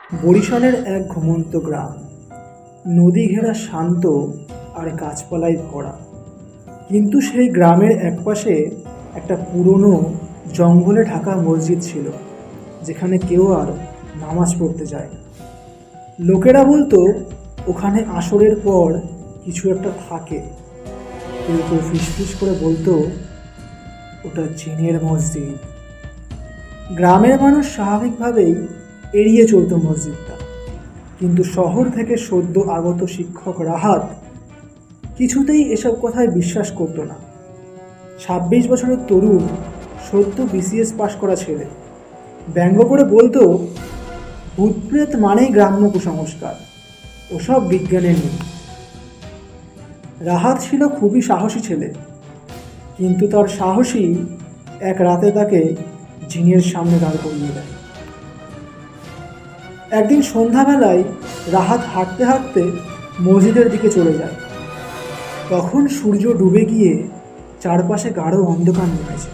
বরিশালের এক ঘুমন্ত গ্রাম, নদী ঘেরা শান্ত আর গাছপালায় ভরা। কিন্তু সেই গ্রামের একপাশে একটা পুরনো জঙ্গলে ঢাকা মসজিদ ছিল, যেখানে কেউ আর নামাজ পড়তে যায় না। লোকেরা বলতো ওখানে আসরের পর কিছু একটা থাকে। কেউ কেউ ফিসফিস করে বলতো ওটা জিনের মসজিদ। গ্রামের মানুষ স্বাভাবিকভাবেই এড়িয়ে চলতো মসজিদটা, কিন্তু শহর থেকে সদ্য আগত শিক্ষক রাহাত কিছুতেই এসব কথায় বিশ্বাস করতো না। ২৬ বছরের তরুণ, সদ্য বিসিএস পাশ করা ছেলে, ব্যঙ্গ করে বলতো ভূতপ্রেত মানেই গ্রাম্য কুসংস্কার, ওসব বিজ্ঞানের নেই। রাহাত ছিল খুবই সাহসী ছেলে, কিন্তু তার সাহসী এক রাতে তাকে জিনের সামনে দাঁড় করিয়ে দেয়। একদিন সন্ধ্যাবেলায় রাহাত হাঁটতে হাঁটতে মসজিদের দিকে চলে যায়। তখন সূর্য ডুবে গিয়ে চারপাশে গাঢ় অন্ধকার নেমেছে।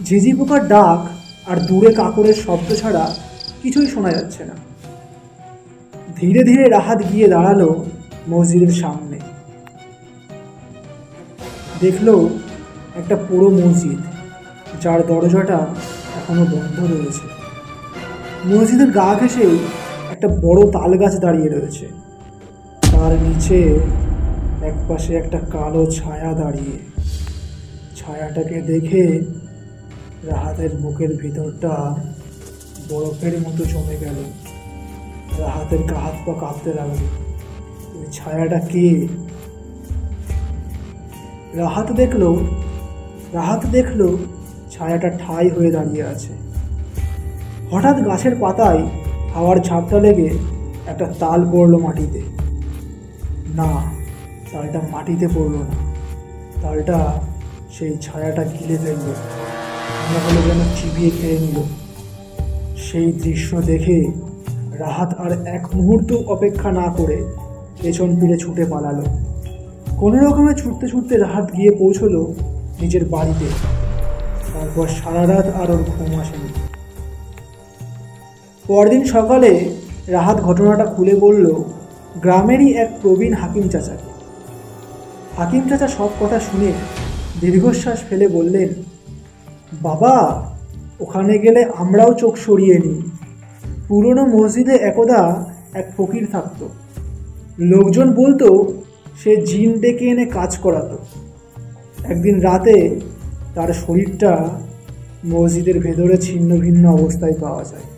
ঝিঝি পোকার ডাক আর দূরে কাকরের শব্দ ছাড়া কিছুই শোনা যাচ্ছে না। ধীরে ধীরে রাহাত গিয়ে দাঁড়ালো মসজিদের সামনে। দেখলো একটা পুরো মসজিদ, যার দরজাটা এখনো বন্ধ রয়েছে। মসজিদের গা ঘেঁষেই একটা বড় তাল গাছ দাঁড়িয়ে রয়েছে, তার নিচে একপাশে একটা কালো ছায়া দাঁড়িয়ে। ছায়াটাকে দেখে রাহাতের বুকের ভিতরটা বরফের মতো জমে গেল। রাহাতের গা হাত পা কাঁপতে লাগলো। ওই ছায়াটা কে? রাহাত দেখলো ছায়াটা ঠাই হয়ে দাঁড়িয়ে আছে। হঠাৎ গাছের পাতায় হাওয়ার ঝাপটা লেগে একটা তাল পড়লো মাটিতে। না, তালটা মাটিতে পড়লো না, তালটা সেই ছায়াটা গিলে ফেললো, মনে হলো যেন চিবিয়ে খেয়ে নিল। সেই দৃশ্য দেখে রাহাত আর এক মুহূর্ত অপেক্ষা না করে পেছন ফিরে ছুটে পালালো। কোনো রকমে ছুটতে ছুটতে রাহাত গিয়ে পৌঁছলো নিজের বাড়িতে। তারপর সারা রাত আর ওর ঘুম আসেনি। পরদিন সকালে রাহাত ঘটনাটা খুলে বলল গ্রামেরই এক প্রবীণ হাকিম চাচাকে। হাকিম চাচা সব কথা শুনে দীর্ঘশ্বাস ফেলে বললেন, বাবা, ওখানে গেলে আমরাও চোখ সরিয়ে নিই। পুরনো মসজিদে একদা এক ফকির থাকতো। লোকজন বলতো সে জিন ডেকে এনে কাজ করাতো। একদিন রাতে তার শরীরটা মসজিদের ভেতরে ছিন্ন ভিন্ন অবস্থায় পাওয়া যায়,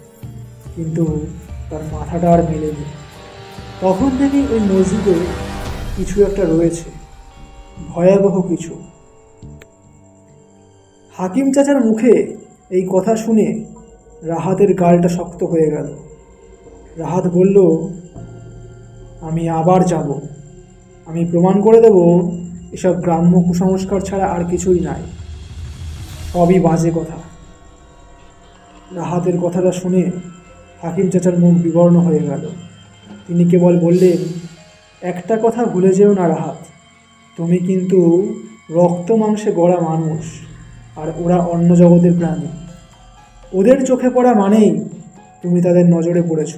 কিন্তু তার মাথাটা আর মেলেনি। তখন থেকেই ওই মসজিদে কিছু একটা রয়েছে, ভয়াবহ কিছু। হাকিম চাচার মুখে এই কথা শুনে রাহাতের গালটা শক্ত হয়ে গেল। রাহাত বলল, আমি আবার যাব। আমি প্রমাণ করে দেব এসব গ্রাম্য কুসংস্কার ছাড়া আর কিছুই নাই, সবই বাজে কথা। রাহাতের কথাটা শুনে হাকিম চাচার মুখ বিবর্ণ হয়ে গেল। তিনি কেবল বললেন, একটা কথা ভুলে যেও না রাহাত, তুমি কিন্তু রক্ত মাংসে গড়া মানুষ, আর ওরা অন্য জগতের প্রাণী। ওদের চোখে পড়া মানেই তুমি তাদের নজরে পড়েছ।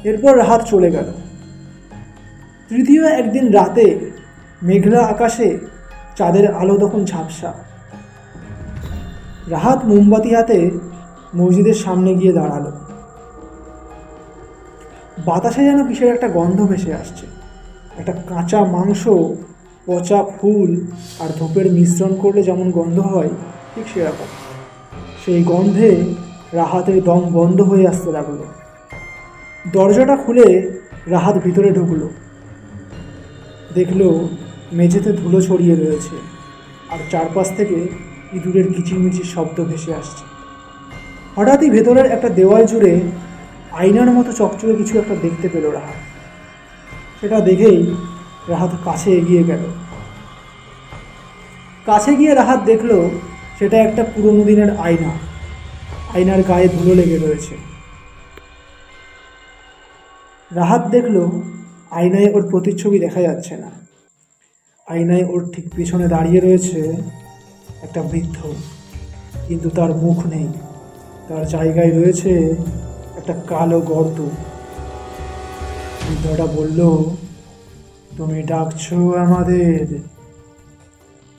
এরপর রাহাত চলে গেল। তৃতীয় একদিন রাতে মেঘলা আকাশে চাঁদের আলো তখন ঝাপসা। রাহাত মোমবাতি হাতে মসজিদের সামনে গিয়ে দাঁড়ালো। বাতাসে যেন কিসের একটা গন্ধ ভেসে আসছে। একটা কাঁচা মাংস, পচা ফুল আর ধূপের মিশ্রণ করলে যেমন গন্ধ হয়, ঠিক সেরকম। সেই গন্ধে রাহাতের দম বন্ধ হয়ে আসতে লাগলো। দরজাটা খুলে রাহাত ভিতরে ঢুকলো। দেখলো মেঝেতে ধুলো ছড়িয়ে রয়েছে, আর চারপাশ থেকে ইঁদুরের কিচিরমিচির শব্দ ভেসে আসছে। হঠাৎই ভেতরের একটা দেওয়াল জুড়ে আয়নার মতো চকচকে কিছু একটা দেখতে পেল রাহাত। সেটা দেখেই রাহাত কাছে এগিয়ে গেল। কাছে গিয়ে রাহাত দেখলো সেটা একটা পুরোনো দিনের আয়না। আয়নার গায়ে ধুলো লেগে রয়েছে। রাহাত দেখলো আয়নায় ওর প্রতিচ্ছবি দেখা যাচ্ছে না। আয়নায় ওর ঠিক পিছনে দাঁড়িয়ে রয়েছে একটা বৃদ্ধ, কিন্তু তার মুখ নেই। তার জায়গায় রয়েছে একটা কালো গর্ত। বৃদ্ধটা বলল, তুমি ডাকছো আমাদের?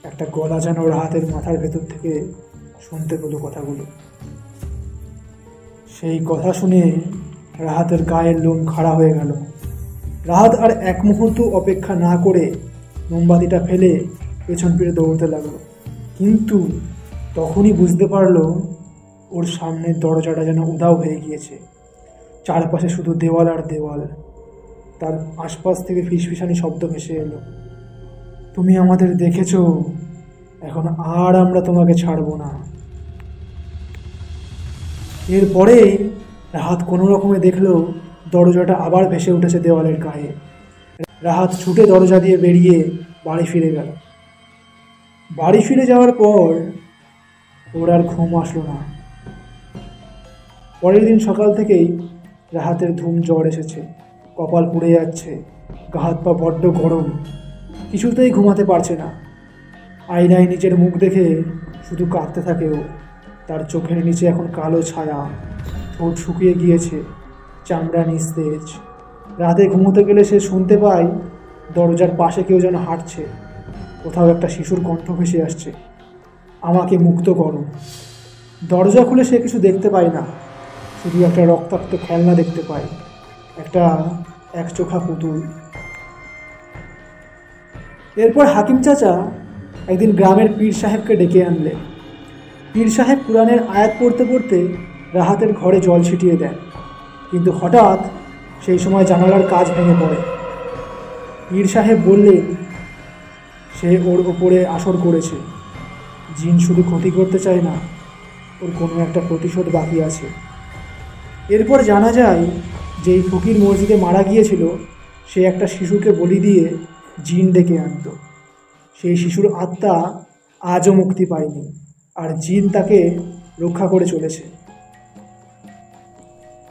একটা গলা যেন ওর হাতের মাথার ভেতর থেকে শুনতে পেল কথাগুলো। সেই কথা শুনে রাহাতের গায়ের লোম খাড়া হয়ে গেল। রাহাত আর এক মুহূর্ত অপেক্ষা না করে মোমবাতিটা ফেলে পেছন ফিরে দৌড়তে লাগলো। কিন্তু তখনই বুঝতে পারলো ওর সামনের দরজাটা যেন উধাও হয়ে গিয়েছে। চারপাশে শুধু দেওয়াল আর দেওয়াল। তার আশপাশ থেকে ফিসফিসানি শব্দ ভেসে এলো। তুমি আমাদের দেখেছো, এখন আর আমরা তোমাকে ছাড়বো না। এরপরে রাহাত কোনো রকমে দেখলো দরজাটা আবার ভেসে উঠেছে দেওয়ালের গায়ে। রাহাত ছুটে দরজা দিয়ে বেরিয়ে বাড়ি ফিরে গেল। বাড়ি ফিরে যাওয়ার পর ওর আর ঘুম আসলো না। পরের দিন সকাল থেকেই রাহাতের ধুম জ্বর এসেছে, কপাল পুড়ে যাচ্ছে, গা হাত পা বড্ড গরম, কিছুতেই ঘুমাতে পারছে না। আয়নায় নিজের মুখ দেখে শুধু কাঁদতে থাকে ও। তার চোখের নিচে এখন কালো ছায়া, ঠোঁট শুকিয়ে গিয়েছে, চামড়া নিস্তেজ। রাতে ঘুমোতে গেলে সে শুনতে পায় দরজার পাশে কেউ যেন হাঁটছে। কোথাও একটা শিশুর কণ্ঠ ভেসে আসছে, আমাকে মুক্ত করো। দরজা খুলে সে কিছু দেখতে পায় না, শুধু একটা রক্তাক্ত খেলনা দেখতে পায়, একটা একচোখা পুতুল। এরপর হাকিম চাচা একদিন গ্রামের পীর সাহেবকে ডেকে আনলেন। পীর সাহেব কোরআনের আয়াত পড়তে পড়তে রাহাতের ঘরে জল ছিটিয়ে দেন। কিন্তু হঠাৎ সেই সময় জানালার কাজ ভেঙে পড়ে। পীর সাহেব বললেন, সে ওর ওপরে আসর করেছে। জিন শুধু ক্ষতি করতে চায় না, ওর কোনো একটা প্রতিশোধ বাকি আছে। এরপর জানা যায় যে এই ফকির মসজিদে মারা গিয়েছিল, সে একটা শিশুকে বলি দিয়ে জিন ডেকে আনত। সেই শিশুর আত্মা আজও মুক্তি পায়নি, আর জিন তাকে রক্ষা করে চলেছে।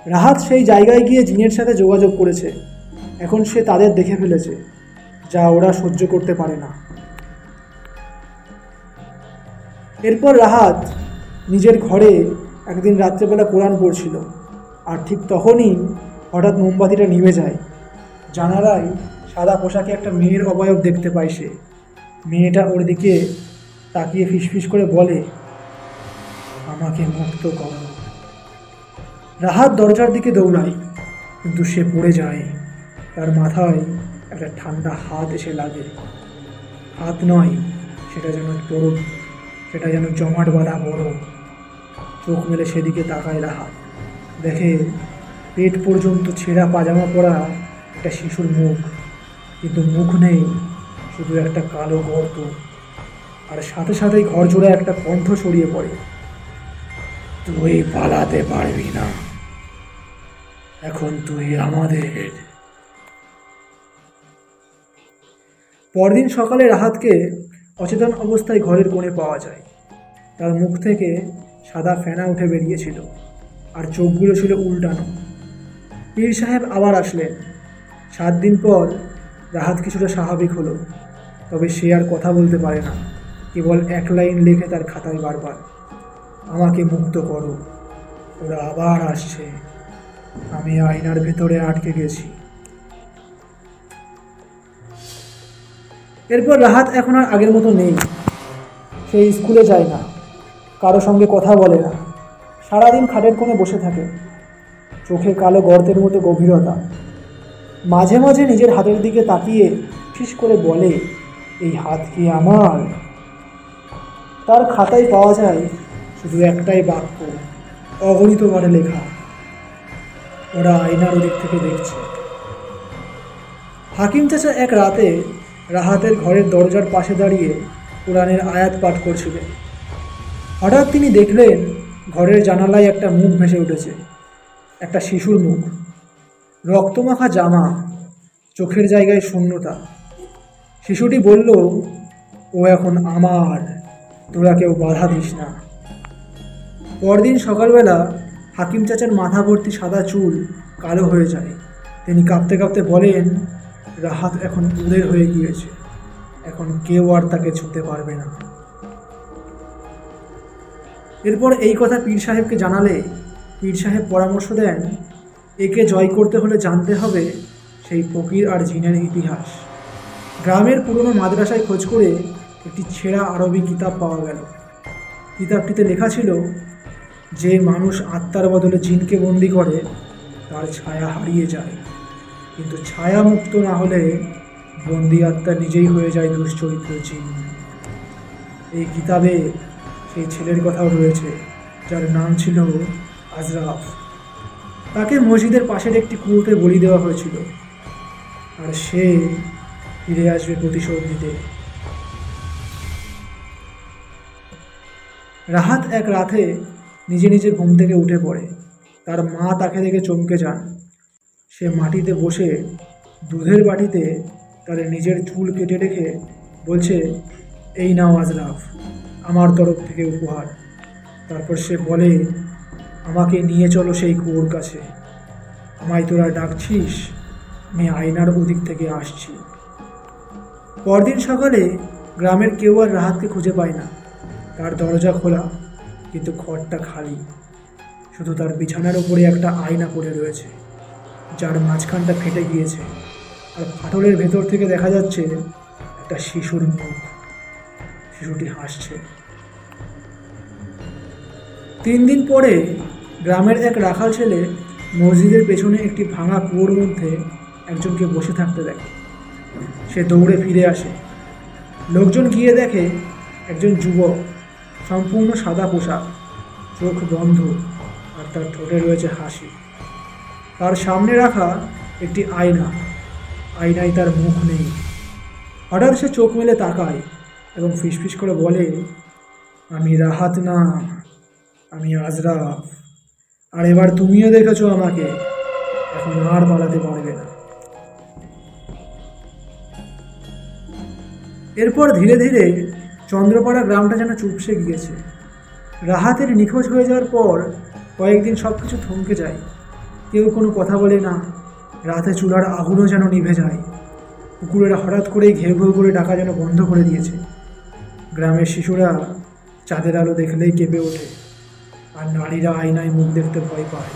রাহাত সেই জায়গায় গিয়ে জিনের সাথে যোগাযোগ করেছে। এখন সে তাদের দেখে ফেলেছে, যা ওরা সহ্য করতে পারে না। এরপর রাহাত নিজের ঘরে একদিন রাত্রেবেলা কোরআন পড়ছিল, আর ঠিক তখনই হঠাৎ মোমবাতিটা নিভে যায়। জানালায় সাদা পোশাকে একটা মেয়ের অবয়ব দেখতে পায় সে। মেয়েটা ওর দিকে তাকিয়ে ফিসফিস করে বলে, আমাকে মুক্ত করো। রাহাত দরজার দিকে দৌড়ায়, কিন্তু সে পড়ে যায়। তার মাথায় একটা ঠান্ডা হাত এসে লাগে। হাত নয়, সেটা যেন বরফ, সেটা যেন জমাট বাঁধা বরফ। চোখ মেলে সেদিকে তাকায় রাহাত, দেখে পেট পর্যন্ত ছেঁড়া পাজামা পরা একটা শিশুর মুখ, কিন্তু মুখ নেই, শুধু একটা কালো গর্ত। আর সাথে সাথেই ঘর জোড়া একটা কণ্ঠ ছড়িয়ে পড়ে, তুই পালাতে পারবি না, এখন তুই আমাদের। পরদিন সকালে রাহাতকে অচেতন অবস্থায় ঘরের কোণে পাওয়া যায়। তার মুখ থেকে সাদা ফেনা উঠে বেরিয়েছিল, আর চোখগুলো ছিল উল্টানো। পীর সাহেব আবার আসলেন। 7 দিন পর রাহাত কিছুটা স্বাভাবিক হলো, তবে সে আর কথা বলতে পারে না, কেবল এক লাইন লেখে তার খাতায় বারবার, আমাকে মুক্ত করো, ওরা আবার আসছে, আমি আয়নার ভেতরে আটকে গেছি। এরপর রাহাত এখন আর আগের মতো নেই। সে স্কুলে যায় না, কারো সঙ্গে কথা বলে না, সারাদিন খাটের কোণে বসে থাকে, চোখে কালো গর্তের মতো গভীরতা। মাঝে মাঝে নিজের হাতের দিকে তাকিয়ে ফিস করে বলে, এই হাত কি আমার? তার খাতায় পাওয়া যায় শুধু একটাই বাক্য, অগণিতবারে লেখা, ওরা আয়নার ওদিক থেকে দেখছে। হাকিম চাচা এক রাতে রাহাতের ঘরের দরজার পাশে দাঁড়িয়ে কোরআনের আয়াত পাঠ করছিলেন। হঠাৎ তিনি দেখলেন ঘরের জানালায় একটা মুখ ভেসে উঠেছে, একটা শিশুর মুখ, রক্তমাখা জামা, চোখের জায়গায় শূন্যতা। শিশুটি বলল, ও এখন আমার, তোরা কেউ বাধা দিস না। পরদিন সকালবেলা হাকিম চাচার মাথা ভর্তি সাদা চুল কালো হয়ে যায়। তিনি কাঁপতে কাঁপতে বলেন, রাহাত এখন ওদের হয়ে গিয়েছে, এখন কেউ আর তাকে ছুঁতে পারবে না। এরপর এই কথা পীর সাহেবকে জানালে পীর সাহেব পরামর্শ দেন, একে জয় করতে হলে জানতে হবে সেই ফকির আর জিনের ইতিহাস। গ্রামের পুরনো মাদ্রাসায় খোঁজ করে একটি ছেঁড়া আরবি কিতাব পাওয়া গেল। কিতাবটিতে লেখা ছিল, যে মানুষ আত্মার বদলে জিনকে বন্দি করে তার ছায়া হারিয়ে যায়, কিন্তু ছায়া মুক্ত না হলে বন্দি আত্মা নিজেই হয়ে যায় দুশ্চরিত্র জিন। এই কিতাবে সেই ছেলের কথাও রয়েছে, যার নাম ছিল আজরাফ। তাকে মসজিদের পাশের একটি কুয়োতে বলি দেওয়া হয়েছিল, আর সে ফিরে আসবে প্রতিশোধ নিতে। রাহাত এক রাতে নিজে নিজে ঘুম থেকে উঠে পড়ে। তার মা তাকে দেখে চমকে যান। সে মাটিতে বসে দুধের বাটিতে তার নিজের চুল কেটে রেখে বলছে, এই নাও আজরাফ, আমার তরফ থেকে উপহার। তারপর সে বলে, আমাকে নিয়ে চলো সেই কুয়োর কাছে। আমায় তোরা ডাকছিস, আমি আয়নার ওদিক থেকে আসছি। পরদিন সকালে গ্রামের কেউ আর রাহাতকে খুঁজে পায় না। তার দরজা খোলা, কিন্তু ঘরটা খালি। শুধু তার বিছানার উপরে একটা আয়না পড়ে রয়েছে, যার মাঝখানটা ফেটে গিয়েছে, আর ফাটলের ভেতর থেকে দেখা যাচ্ছে একটা শিশুর মুখ। শিশুটি হাসছে। 3 দিন পরে গ্রামের এক রাখাল ছেলে মসজিদের পেছনে একটি ভাঙা কুয়োর মধ্যে একজনকে বসে থাকতে দেখে। সে দৌড়ে ফিরে আসে। লোকজন গিয়ে দেখে একজন যুবক, সম্পূর্ণ সাদা পোশাক, চোখ বন্ধ, আর তার ঠোঁটে রয়েছে হাসি। তার সামনে রাখা একটি আয়না, আয়নায় তার মুখ নেই। হঠাৎ সে চোখ মেলে তাকায় এবং ফিসফিস করে বলে, আমি রাহাত না, আমি আজরাফ। আর এবার তুমিও দেখেছো আমাকে, এখন আর পালাতে পারবে না। এরপর ধীরে ধীরে চন্দ্রপাড়া গ্রামটা যেন চুপসে গিয়েছে। রাহাতের নিখোঁজ হয়ে যাওয়ার পর কয়েকদিন সব কিছু থমকে যায়। কেউ কোনো কথা বলে না। রাতে চুলার আগুনও যেন নিভে যায়। কুকুরেরা হঠাৎ করেই ঘেউ ঘেউ করে ডাকা যেন বন্ধ করে দিয়েছে। গ্রামের শিশুরা চাঁদের আলো দেখলেই কেঁপে ওঠে, আর নারীরা আয়নায় মুখ দেখতে ভয় পায়।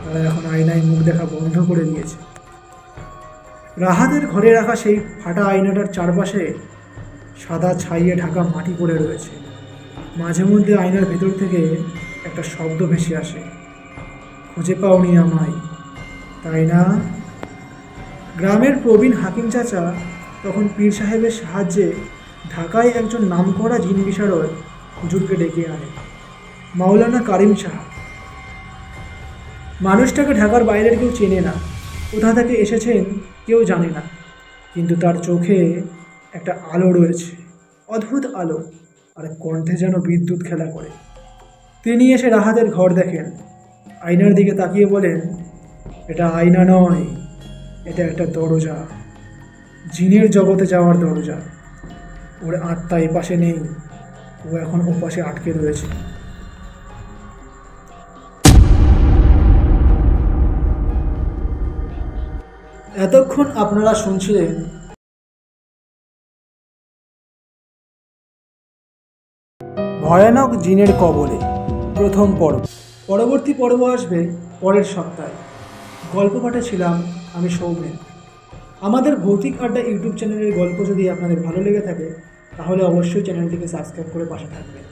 তারা এখন আয়নায় মুখ দেখা বন্ধ করে দিয়েছে। রাহাতের ঘরে রাখা সেই ফাটা আয়নাটার চারপাশে সাদা ছাইয়ে ঢাকা মাটি পড়ে রয়েছে। মাঝে মধ্যে আয়নার ভেতর থেকে একটা শব্দ ভেসে আসে, খুঁজে পাওনি আমায়, তাই না? গ্রামের প্রবীণ হাকিম চাচা তখন পীর সাহেবের সাহায্যে ঢাকায় একজন নামকরা জিন বিশারদ হুজুরকে ডেকে আনে, মাওলানা কারিম শাহ। মানুষটাকে ঢাকার বাইরের কেউ চেনে না, কোথা থেকে এসেছেন কেউ জানে না, কিন্তু তার চোখে একটা আলো রয়েছে, অদ্ভুত আলো, আর কণ্ঠে যেন বিদ্যুৎ খেলা করে। তিনি এসে রাহাতের ঘর দেখেন, আয়নার দিকে তাকিয়ে বলেন, এটা আয়না নয়, এটা একটা দরজা, জিনের জগতে যাওয়ার দরজা। ওর আত্মা এ পাশে নেই, ও এখন ও পাশে আটকে রয়েছে। এতক্ষণ আপনারা শুনছিলেন ভয়ানক জিনের কবলে প্রথম পর্ব। পরবর্তী পর্ব আসবে পরের সপ্তাহে। গল্প পাঠে ছিলাম আমি সৌমেন। আমাদের ভৌতিক আড্ডা ইউটিউব চ্যানেলের গল্প যদি আপনাদের ভালো লেগে থাকে, তাহলে অবশ্যই চ্যানেলটিকে সাবস্ক্রাইব করে পাশে থাকবেন।